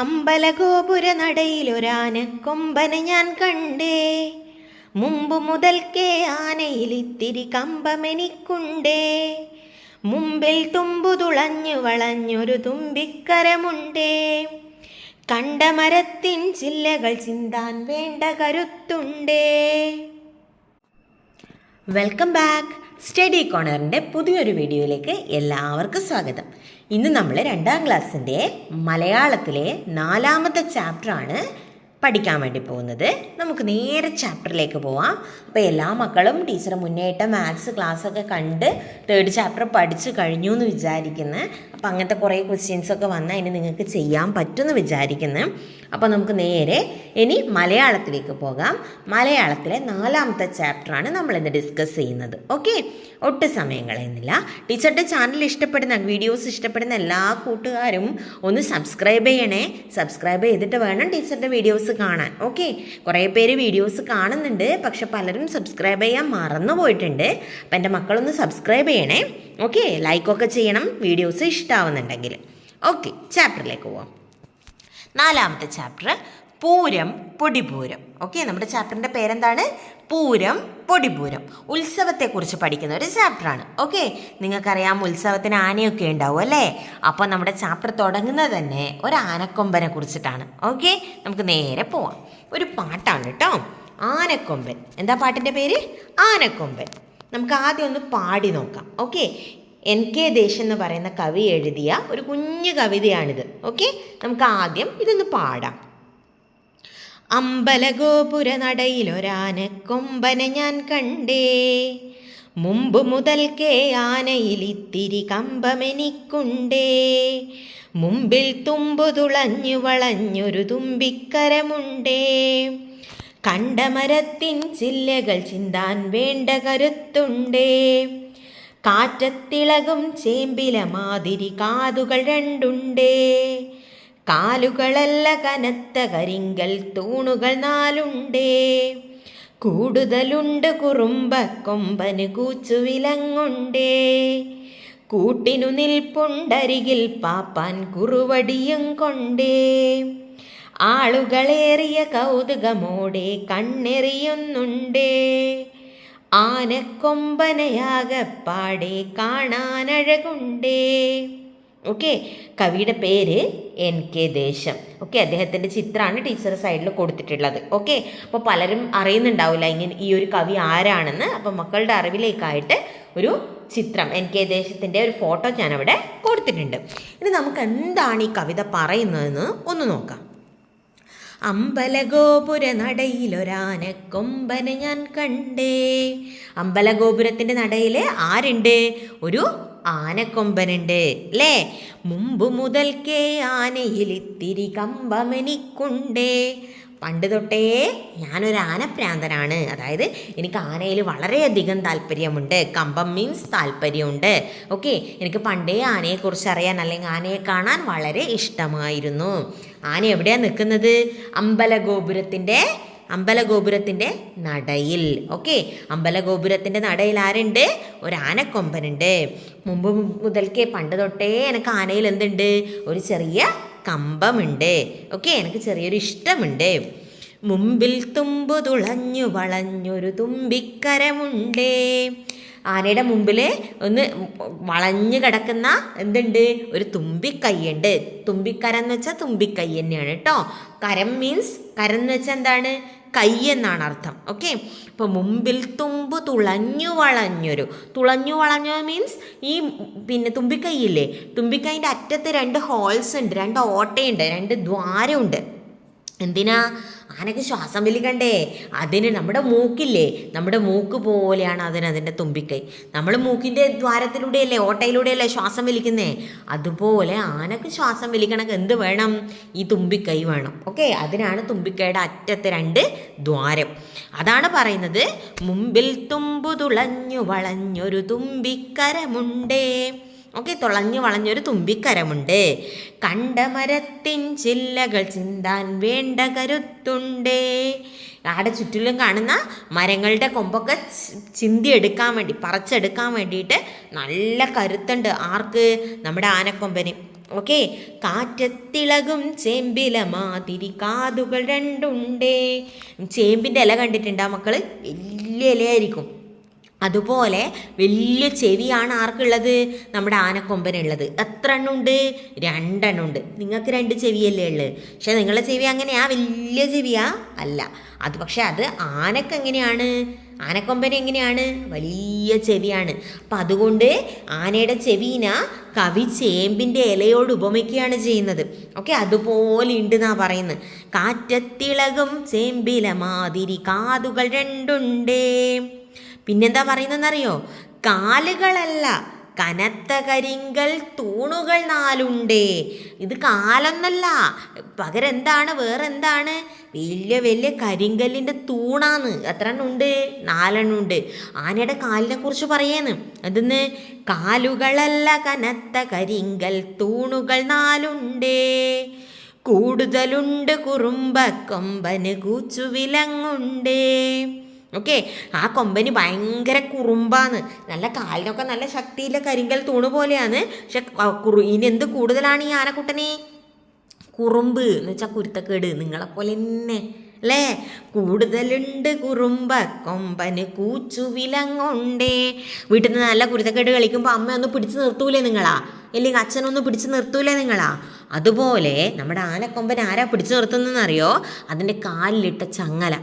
അമ്പലഗോപുര നടയിലൊരാനക്കൊമ്പനെ ഞാൻ കണ്ടേ. മുമ്പ് മുതൽക്കേ ആനയിലിത്തിരി കമ്പമെനിക്കുണ്ടേ. മുമ്പിൽ തുമ്പു തുളഞ്ഞു വളഞ്ഞൊരു തുമ്പിക്കരമുണ്ടേ. കണ്ട മരത്തിൻ ചില്ലകൾ ചിന്താൻ വേണ്ട കരുത്തുണ്ടേ. Welcome back. സ്റ്റഡി കോർണറിൻ്റെ പുതിയൊരു വീഡിയോയിലേക്ക് എല്ലാവർക്കും സ്വാഗതം. ഇന്ന് നമ്മൾ 2ാം ക്ലാസ്സിൻ്റെ മലയാളത്തിലെ 4ാമത്തെ ചാപ്റ്ററാണ് പഠിക്കാൻ വേണ്ടി പോകുന്നത്. നമുക്ക് നേരെ ചാപ്റ്ററിലേക്ക് പോവാം. അപ്പോൾ എല്ലാ മക്കളും ടീച്ചർ മുന്നേറ്റ മാത്സ് ക്ലാസ്സൊക്കെ കണ്ട് 3rd ചാപ്റ്റർ പഠിച്ചു കഴിഞ്ഞു എന്ന് വിചാരിക്കുന്നു. അപ്പോൾ അങ്ങനത്തെ കുറേ ക്വസ്റ്റ്യൻസൊക്കെ വന്നാൽ ഇനി നിങ്ങൾക്ക് ചെയ്യാൻ പറ്റുമെന്ന് വിചാരിക്കുന്നു. അപ്പോൾ നമുക്ക് നേരെ ഇനി മലയാളത്തിലേക്ക് പോകാം. മലയാളത്തിലെ 4ാമത്തെ ചാപ്റ്ററാണ് നമ്മളിന്ന് ഡിസ്കസ് ചെയ്യുന്നത്. ഓക്കെ, ഒട്ടും സമയം കളയുന്നില്ല. ടീച്ചറുടെ ചാനൽ ഇഷ്ടപ്പെടുന്ന വീഡിയോസ് ഇഷ്ടപ്പെടുന്ന എല്ലാ കൂട്ടുകാരും ഒന്ന് സബ്സ്ക്രൈബ് ചെയ്യണേ. സബ്സ്ക്രൈബ് ചെയ്തിട്ട് വേണം ടീച്ചറുടെ വീഡിയോസ് കാണാൻ. ഓക്കെ, കുറേ പേര് വീഡിയോസ് കാണുന്നുണ്ട്, പക്ഷെ പലരും സബ്സ്ക്രൈബ് ചെയ്യാൻ മറന്നു പോയിട്ടുണ്ട്. അപ്പം എൻ്റെ മക്കളൊന്ന് സബ്സ്ക്രൈബ് ചെയ്യണേ. ഓക്കെ, ലൈക്കൊക്കെ ചെയ്യണം വീഡിയോസ് ഇഷ്ടമാവുന്നുണ്ടെങ്കിൽ. ഓക്കെ, ചാപ്റ്ററിലേക്ക് പോവാം. 4ാമത്തെ ചാപ്റ്റർ പൂരം പൊടിപൂരം. ഓക്കെ, നമ്മുടെ ചാപ്റ്ററിൻ്റെ പേരെന്താണ്? പൂരം പൊടിപൂരം. ഉത്സവത്തെക്കുറിച്ച് പഠിക്കുന്ന ഒരു ചാപ്റ്ററാണ്. ഓക്കെ, നിങ്ങൾക്കറിയാം ഉത്സവത്തിന് ആനയൊക്കെ ഉണ്ടാവും അല്ലേ? അപ്പോൾ നമ്മുടെ ചാപ്റ്റർ തുടങ്ങുന്നത് തന്നെ ഒരു ആനക്കൊമ്പനെ കുറിച്ചിട്ടാണ്. ഓക്കെ, നമുക്ക് നേരെ പോവാം. ഒരു പാട്ടാണ് കേട്ടോ, ആനക്കൊമ്പൻ. എന്താ പാട്ടിൻ്റെ പേര്? ആനക്കൊമ്പൻ. നമുക്ക് ആദ്യം ഒന്ന് പാടി നോക്കാം. ഓക്കെ, NK ദേശ് എന്ന് പറയുന്ന കവി എഴുതിയ ഒരു കുഞ്ഞു കവിതയാണിത്. ഓക്കെ, നമുക്ക് ആദ്യം ഇതൊന്ന് പാടാം. അമ്പലഗോപുര നടയിലൊരാനക്കൊമ്പനെ ഞാൻ കണ്ടേ. മുമ്പ് മുതൽക്കേ ആനയിലിത്തിരി കമ്പമെനിക്കുണ്ടേ. മുമ്പിൽ തുമ്പു തുളഞ്ഞു വളഞ്ഞൊരു തുമ്പിക്കരമുണ്ടേ. കണ്ട മരത്തിൻ ചില്ലകൾ ചിന്താൻ വേണ്ട കരുത്തുണ്ടേ. കാറ്റത്തിളകും ചേമ്പില മാതിരി കാതുകൾ രണ്ടുണ്ടേ. കാലുകളല്ല കനത്ത കരിങ്കൽ തൂണുകൾ 4ഉണ്ടേ. കൂടുതലുണ്ട് കുറുമ്പ കൊമ്പന് കൂച്ചുവിലങ്ങുണ്ടേ. കൂട്ടിനു നിൽപ്പുണ്ടരികിൽ പാപ്പാൻ കുറുവടിയും കൊണ്ടേ. ആളുകളേറിയ കൗതുകമോടെ കണ്ണെറിയുന്നുണ്ടേ. ആനക്കൊമ്പനയാകപ്പാടെ കാണാനഴകുണ്ടേ. ഓക്കെ, കവിയുടെ പേര് NK ദേശം. ഓക്കെ, അദ്ദേഹത്തിൻ്റെ ചിത്രമാണ് ടീച്ചർ സൈഡിൽ കൊടുത്തിട്ടുള്ളത്. ഓക്കെ, അപ്പോൾ പലരും അറിയുന്നുണ്ടാവില്ല ഇങ്ങനെ ഈ ഒരു കവി ആരാണെന്ന്. അപ്പോൾ മക്കളുടെ അറിവിലേക്കായിട്ട് ഒരു ചിത്രം NK ദേശത്തിൻ്റെ ഒരു ഫോട്ടോ ഞാനവിടെ കൊടുത്തിട്ടുണ്ട്. ഇനി നമുക്ക് എന്താണ് ഈ കവിത പറയുന്നതെന്ന് ഒന്ന് നോക്കാം. അമ്പലഗോപുര നടയിലൊരാനക്കൊമ്പനെ ഞാൻ കണ്ടേ. അമ്പലഗോപുരത്തിൻ്റെ നടയിൽ ആരുണ്ട്? ഒരു ആനക്കൊമ്പനുണ്ട് അല്ലേ? മുമ്പ് മുതൽക്കേ ആനയിലിത്തിരി കമ്പമെനിക്കുണ്ടേ. പണ്ട് തൊട്ടേ ഞാനൊരു ആനപ്രാന്തനാണ്. അതായത് എനിക്ക് ആനയിൽ വളരെയധികം താല്പര്യമുണ്ട്. കമ്പം മീൻസ് താല്പര്യമുണ്ട്. ഓക്കെ, എനിക്ക് പണ്ടേ ആനയെക്കുറിച്ച് അറിയാൻ അല്ലെങ്കിൽ ആനയെ കാണാൻ വളരെ ഇഷ്ടമായിരുന്നു. ആന എവിടെയാണ് നിൽക്കുന്നത്? അമ്പലഗോപുരത്തിൻ്റെ നടയിൽ. ഓക്കെ, അമ്പലഗോപുരത്തിൻ്റെ നടയിൽ ആരുണ്ട്? ഒരു ആനക്കൊമ്പനുണ്ട്. മുമ്പ് മുതൽക്കേ പണ്ട് തൊട്ടേ എനിക്ക് ആനയിൽ എന്തുണ്ട്? ഒരു ചെറിയ കമ്പമുണ്ട്. ഓക്കെ, എനിക്ക് ചെറിയൊരു ഇഷ്ടമുണ്ട്. മുമ്പിൽ തുമ്പു തുളഞ്ഞു വളഞ്ഞൊരു തുമ്പിക്കരമുണ്ടേ. ആനയുടെ മുമ്പിൽ ഒന്ന് വളഞ്ഞു കിടക്കുന്ന എന്തുണ്ട്? ഒരു തുമ്പിക്കൈയുണ്ട്. തുമ്പിക്കരം എന്ന് വെച്ചാൽ തുമ്പിക്കൈ തന്നെയാണ് കേട്ടോ. കരം മീൻസ് കരം എന്ന് വെച്ചാൽ എന്താണ്? കൈ എന്നാണ് അർത്ഥം. ഓക്കെ, ഇപ്പോൾ മുമ്പിൽ തുമ്പു തുളഞ്ഞു വളഞ്ഞു മീൻസ് ഈ തുമ്പിക്കൈയില്ലേ, തുമ്പിക്കൈൻ്റെ അറ്റത്ത് 2 ഹോൾസ് ഉണ്ട്, 2 ഓട്ടയുണ്ട്, 2 ദ്വാരമുണ്ട്. എന്തിനാ? ആനക്ക് ശ്വാസം വലിക്കണ്ടേ? അതിന് നമ്മുടെ മൂക്കില്ലേ, നമ്മുടെ മൂക്ക് പോലെയാണ് അതിൻ്റെ തുമ്പിക്കൈ. നമ്മൾ മൂക്കിൻ്റെ ദ്വാരത്തിലൂടെയല്ലേ, ഓട്ടയിലൂടെയല്ലേ ശ്വാസം വലിക്കുന്നേ. അതുപോലെ ആനക്ക് ശ്വാസം വലിക്കണമെങ്കിൽ എന്ത് വേണം? ഈ തുമ്പിക്കൈ വേണം. ഓക്കെ, അതിനാണ് തുമ്പിക്കൈയുടെ അറ്റത്ത് 2 ദ്വാരം. അതാണ് പറയുന്നത് മുമ്പിൽ തുമ്പു തുളഞ്ഞു വളഞ്ഞൊരു തുമ്പിക്കരമുണ്ടേ. ഓക്കെ, തുളഞ്ഞു വളഞ്ഞൊരു തുമ്പിക്കരമുണ്ട്. കണ്ട മരത്തിൻ ചില്ലകൾ ചിന്താൻ വേണ്ട കരുത്തുണ്ടേ. ആടെ ചുറ്റിലും കാണുന്ന മരങ്ങളുടെ കൊമ്പൊക്കെ പറിച്ചെടുക്കാൻ വേണ്ടിയിട്ട് നല്ല കരുത്തുണ്ട്. ആർക്ക്? നമ്മുടെ ആനക്കൊമ്പന്. ഓക്കെ. കാറ്റത്തിളകും ചേമ്പില മാതിരി കാതുകൾ രണ്ടുണ്ടേ. ചേമ്പിൻ്റെ ഇല കണ്ടിട്ടുണ്ടാ മക്കള്? വലിയ ഇലയായിരിക്കും. അതുപോലെ വലിയ ചെവിയാണ് ആർക്കുള്ളത്? നമ്മുടെ ആനക്കൊമ്പനുള്ളത്. എത്ര എണ്ണമുണ്ട്? 2 എണ്ണമുണ്ട്. നിങ്ങൾക്ക് 2 ചെവിയല്ലേ ഉള്ളത്. പക്ഷെ നിങ്ങളുടെ ചെവി അങ്ങനെയാ? വലിയ ചെവിയാ? അല്ല. അത് പക്ഷെ അത് ആനക്ക് എങ്ങനെയാണ്? ആനക്കൊമ്പന് എങ്ങനെയാണ്? വലിയ ചെവിയാണ്. അപ്പം അതുകൊണ്ട് ആനയുടെ ചെവീന കവി ചേമ്പിൻ്റെ ഇലയോട് ഉപമിക്കുകയാണ് ചെയ്യുന്നത്. ഓക്കെ, അതുപോലെ ഉണ്ട് എന്നാ പറയുന്നത്. കാറ്റത്തിളകും ചേമ്പില മാതിരി കാതുകൾ രണ്ടുണ്ടേ. പിന്നെന്താ പറയുന്നതെന്നറിയോ? കാലുകളല്ല, കനത്ത കരിങ്കൽ തൂണുകൾ 4 ഇത് കാലൊന്നല്ല, പകരം എന്താണ്? വേറെന്താണ്? വലിയ വലിയ കരിങ്കല്ലിൻ്റെ തൂണാന്ന്. എത്ര എണ്ണം ഉണ്ട്? 4 എണ്ണം ഉണ്ട്. ആനയുടെ കാലിനെ കുറിച്ച് പറയുന്നു. എന്തെന്ന്? കാലുകളല്ല, കനത്ത കരിങ്കൽ തൂണുകൾ 4 കൂടുതലുണ്ട് കുറുമ്പ കൊമ്പന് കൂച്ചുവിലങ്ങുണ്ട്. ഓക്കെ, ആ കൊമ്പന് ഭയങ്കര കുറുമ്പാന്ന്. നല്ല കാലിനൊക്കെ നല്ല ശക്തിയില്ല കരിങ്കൽ തൂണ് പോലെയാണ്. പക്ഷെ ഇനി എന്ത് കൂടുതലാണ് ഈ ആനക്കുട്ടനെ? കുറുമ്പ് എന്ന് വെച്ചാൽ കുരുത്തക്കേട്. നിങ്ങളെപ്പോലെ തന്നെ അല്ലേ? കൂടുതലുണ്ട് കുറുമ്പ കൊമ്പന് കൂച്ചുവിലങ്ങുണ്ടേ. വീട്ടിൽ നിന്ന് നല്ല കുരുത്തക്കേട് കളിക്കുമ്പോൾ അമ്മ ഒന്ന് പിടിച്ച് നിർത്തൂലേ നിങ്ങളാ? അല്ലെങ്കിൽ അച്ഛനൊന്ന് പിടിച്ച് നിർത്തൂലേ നിങ്ങളാ? അതുപോലെ നമ്മുടെ ആനക്കൊമ്പൻ ആരാ പിടിച്ചു നിർത്തുന്നതെന്നറിയോ? അതിൻ്റെ കാലിലിട്ട ചങ്ങല.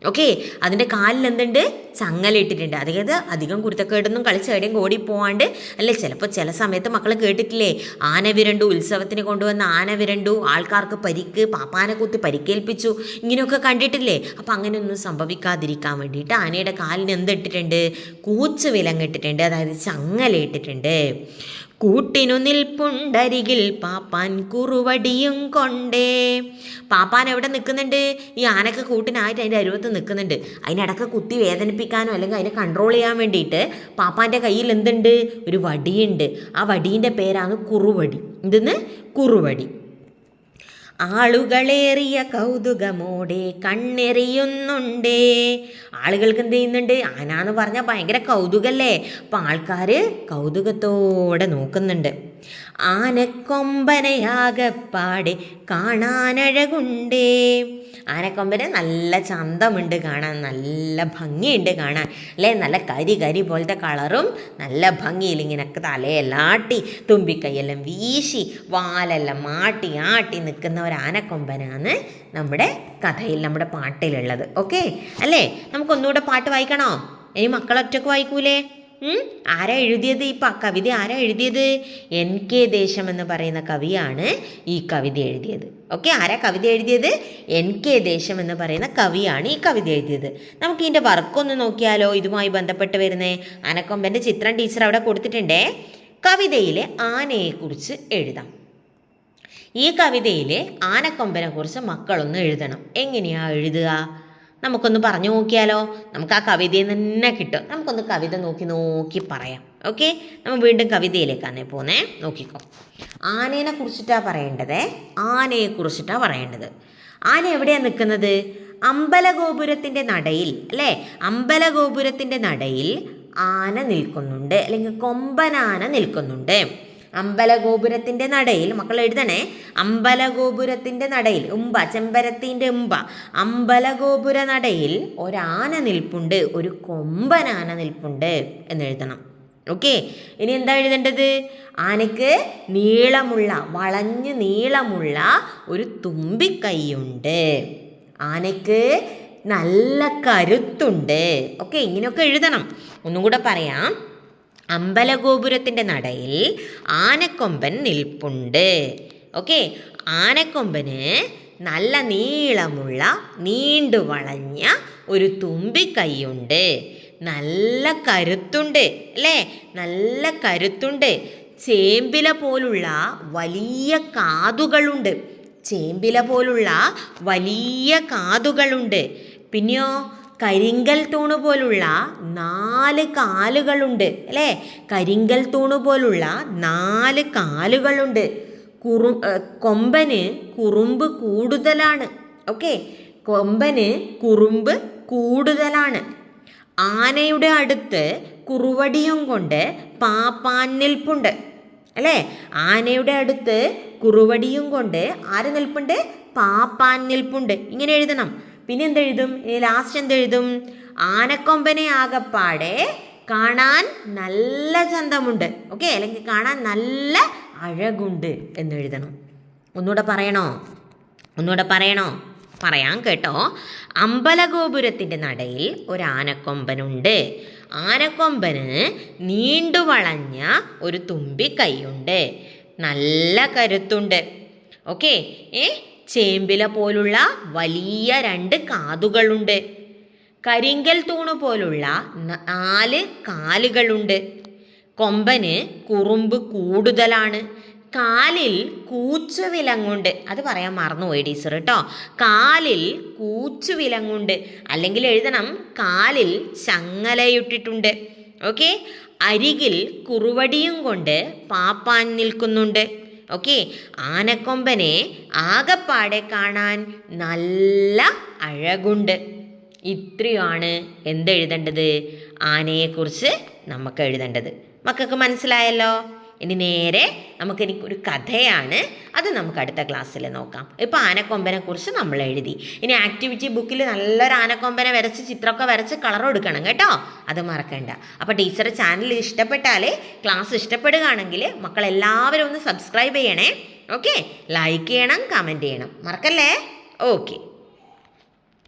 ഓക്കെ, അതിൻ്റെ കാലിൽ എന്തുണ്ട്? ചങ്ങല ഇട്ടിട്ടുണ്ട്. അതായത് അധികം കുരുത്തക്കേടൊന്നും കളിച്ച് എവിടെയും ഓടിപ്പോവാണ്ട് അല്ലേ? ചിലപ്പോൾ ചില സമയത്ത് മക്കൾ കേട്ടിട്ടില്ലേ? ആന വിരണ്ടു, ഉത്സവത്തിന് കൊണ്ടുവന്ന ആന വിരണ്ടു, ആൾക്കാർക്ക് പരിക്ക്, പാപ്പാനെ കുത്തി പരിക്കേൽപ്പിച്ചു, ഇങ്ങനെയൊക്കെ കണ്ടിട്ടില്ലേ? അപ്പം അങ്ങനെയൊന്നും സംഭവിക്കാതിരിക്കാൻ വേണ്ടിയിട്ട് ആനയുടെ കാലിന് എന്തിട്ടിട്ടുണ്ട്? കൂച്ച് വിലങ്ങിട്ടിട്ടുണ്ട്, അതായത് ചങ്ങല ഇട്ടിട്ടുണ്ട്. കൂട്ടിനു നിൽപ്പുണ്ടരികിൽ പാപ്പാൻ കുറുവടിയും കൊണ്ടേ. പാപ്പാൻ എവിടെ നിൽക്കുന്നുണ്ട്? ഈ ആനക്ക് കൂട്ടിനായിട്ട് അതിൻ്റെ അരുവത്ത് നിൽക്കുന്നുണ്ട്. അതിനിടക്ക് കുത്തി വേദനിപ്പിക്കാനോ അല്ലെങ്കിൽ അതിനെ കൺട്രോൾ ചെയ്യാൻ വേണ്ടിയിട്ട് പാപ്പാൻ്റെ കയ്യിൽ എന്തുണ്ട്? ഒരു വടിയുണ്ട്. ആ വടീൻ്റെ പേരാണ് കുറുവടി. എന്തെന്ന്? കുറുവടി. ആളുകളേറിയ കൗതുകമോടെ കണ്ണെറിയുന്നുണ്ടേ. ആളുകൾക്ക് എന്ത് ചെയ്യുന്നുണ്ട്? ആനാന്ന് പറഞ്ഞാൽ ഭയങ്കര കൗതുകല്ലേ. അപ്പം ആൾക്കാർ കൗതുകത്തോടെ നോക്കുന്നുണ്ട്. ആനക്കൊമ്പനയാകപ്പാടെ കാണാനഴകുണ്ടേ. ആനക്കൊമ്പന് നല്ല ചന്തമുണ്ട് കാണാൻ, നല്ല ഭംഗിയുണ്ട് കാണാൻ അല്ലേ? നല്ല കരി പോലത്തെ കളറും നല്ല ഭംഗിയിൽ ഇങ്ങനെയൊക്കെ തലയെല്ലാട്ടി തുമ്പിക്കൈയെല്ലാം വീശി വാലെല്ലാം ആട്ടി നിൽക്കുന്ന ഒരു ആനക്കൊമ്പനാണ് നമ്മുടെ കഥയിൽ, നമ്മുടെ പാട്ടിലുള്ളത്. ഓക്കെ അല്ലേ? നമുക്കൊന്നുകൂടെ പാട്ട് വായിക്കണോ? ഇനി മക്കളൊറ്റക്ക് വായിക്കൂലേ? ആരാ എഴുതിയത്? ഈ കവിത ആരാ എഴുതിയത്? NK ദേശം എന്ന് പറയുന്ന കവിയാണ് ഈ കവിത എഴുതിയത്. ഓക്കെ, ആരാ കവിത എഴുതിയത്? NK ദേശം എന്ന് പറയുന്ന കവിയാണ് ഈ കവിത എഴുതിയത്. നമുക്ക് ഇതിൻ്റെ വർക്കൊന്ന് നോക്കിയാലോ? ഇതുമായി ബന്ധപ്പെട്ട് വരുന്നേ ആനക്കൊമ്പൻ്റെ ചിത്രം ടീച്ചർ അവിടെ കൊടുത്തിട്ടുണ്ടേ. കവിതയിലെ ആനയെക്കുറിച്ച് എഴുതാം. ഈ കവിതയിലെ ആനക്കൊമ്പനെ കുറിച്ച് മക്കളൊന്ന് എഴുതണം. എങ്ങനെയാ എഴുതുക? നമുക്കൊന്ന് പറഞ്ഞു നോക്കിയാലോ? നമുക്ക് ആ കവിതയിൽ തന്നെ കിട്ടും. നമുക്കൊന്ന് കവിത നോക്കി പറയാം. ഓക്കെ, നമ്മൾ വീണ്ടും കവിതയിലേക്കാണ് പോന്നേ. നോക്കിക്കോ. ആനയെ കുറിച്ചിട്ടാണ് പറയേണ്ടത്. ആന എവിടെയാണ് നിൽക്കുന്നത്? അമ്പലഗോപുരത്തിൻ്റെ നടയിൽ അല്ലേ? അമ്പലഗോപുരത്തിൻ്റെ നടയിൽ ആന നിൽക്കുന്നുണ്ട്, അല്ലെങ്കിൽ കൊമ്പനാന നിൽക്കുന്നുണ്ട്. അമ്പലഗോപുരത്തിൻ്റെ നടയിൽ, മക്കൾ എഴുതണേ, അമ്പലഗോപുരത്തിൻ്റെ നടയിൽ, ചെമ്പരത്തിൻ്റെ അമ്പലഗോപുര നടയിൽ ഒരാന നിൽപ്പുണ്ട്, ഒരു കൊമ്പനാന നിൽപ്പുണ്ട് എന്നെഴുതണം. ഓക്കെ, ഇനി എന്താ എഴുതേണ്ടത്? ആനയ്ക്ക് വളഞ്ഞ് നീളമുള്ള ഒരു തുമ്പിക്കൈയുണ്ട്. ആനയ്ക്ക് നല്ല കരുത്തുണ്ട്. ഓക്കെ, ഇങ്ങനെയൊക്കെ എഴുതണം. ഒന്നും കൂടെ പറയാം. അമ്പലഗോപുരത്തിൻ്റെ നടയിൽ ആനക്കൊമ്പൻ നിൽപ്പുണ്ട്. ഓക്കെ, ആനക്കൊമ്പന് നല്ല നീളമുള്ള നീണ്ടു വളഞ്ഞ ഒരു തുമ്പിക്കൈയുണ്ട്. നല്ല കരുത്തുണ്ട് അല്ലേ? നല്ല കരുത്തുണ്ട്. ചേമ്പില പോലുള്ള വലിയ കാതുകളുണ്ട്. പിന്നെയോ കരിങ്കൽ തൂണ് പോലുള്ള 4 കാലുകളുണ്ട് അല്ലേ? കരിങ്കൽ തൂണ് പോലുള്ള 4 കാലുകളുണ്ട്. കൊമ്പന് കുറുമ്പ് കൂടുതലാണ്. ഓക്കെ, കൊമ്പന് കുറുമ്പ് കൂടുതലാണ്. ആനയുടെ അടുത്ത് കുറുവടിയും കൊണ്ട് പാപ്പാൻ നിൽപ്പുണ്ട് അല്ലേ? ആനയുടെ അടുത്ത് കുറുവടിയും കൊണ്ട് ആര് നിൽപ്പുണ്ട്? പാപ്പാൻ നിൽപ്പുണ്ട്. ഇങ്ങനെ എഴുതണം. പിന്നെ എന്തെഴുതും? ലാസ്റ്റ് എന്തെഴുതും? ആനക്കൊമ്പനെ ആകപ്പാടെ കാണാൻ നല്ല ചന്തമുണ്ട്. ഓക്കെ, അല്ലെങ്കിൽ കാണാൻ നല്ല അഴകുണ്ട് എന്നെഴുതണം. ഒന്നുകൂടെ പറയണോ? പറയാം കേട്ടോ. അമ്പലഗോപുരത്തിൻ്റെ നടയിൽ ഒരു ആനക്കൊമ്പനുണ്ട്. ആനക്കൊമ്പന് നീണ്ടുവളഞ്ഞ ഒരു തുമ്പിക്കൈയുണ്ട്. നല്ല കരുത്തുണ്ട്. ഓക്കെ, ചേമ്പില പോലുള്ള വലിയ 2 കാതുകളുണ്ട്. കരിങ്കൽ തൂണ് പോലുള്ള 4 കാലുകളുണ്ട്. കൊമ്പന് കുറുമ്പ് കൂടുതലാണ്. കാലിൽ കൂച്ചുവിലങ്ങുണ്ട്. അത് പറയാൻ മറന്നുപോയി ടീച്ചർ കേട്ടോ. കാലിൽ കൂച്ചുവിലങ്ങുണ്ട്, അല്ലെങ്കിൽ എഴുതണം കാലിൽ ചങ്ങലയിട്ടിട്ടുണ്ട്. ഓക്കെ, അരികിൽ കുറുവടിയും കൊണ്ട് പാപ്പാൻ നിൽക്കുന്നുണ്ട്. ഓക്കെ, ആനക്കൊമ്പനെ ആകപ്പാടെ കാണാൻ നല്ല അഴകുണ്ട്. ഇത്രയാണ് എന്തെഴുതേണ്ടത്? ആനയെക്കുറിച്ച് നമുക്ക് എഴുതേണ്ടത്. മക്കൾക്ക് മനസ്സിലായല്ലോ? ഇനി നേരെ എനിക്കൊരു കഥയാണ്, അത് നമുക്ക് അടുത്ത ക്ലാസ്സിൽ നോക്കാം. ഇപ്പോൾ ആനക്കൊമ്പനെ കുറിച്ച് നമ്മൾ എഴുതി. ഇനി ആക്ടിവിറ്റി ബുക്കിൽ നല്ലൊരു ആനക്കൊമ്പനെ വരച്ച് ചിത്രമൊക്കെ വരച്ച് കളർ കൊടുക്കണം കേട്ടോ, അത് മറക്കണ്ട. അപ്പോൾ ടീച്ചറുടെ ചാനൽ ഇഷ്ടപ്പെട്ടാൽ, ക്ലാസ് ഇഷ്ടപ്പെടുകയാണെങ്കിൽ മക്കളെല്ലാവരും ഒന്ന് സബ്സ്ക്രൈബ് ചെയ്യണേ. ഓക്കെ, ലൈക്ക് ചെയ്യണം, കമൻറ്റ് ചെയ്യണം, മറക്കല്ലേ. ഓക്കെ.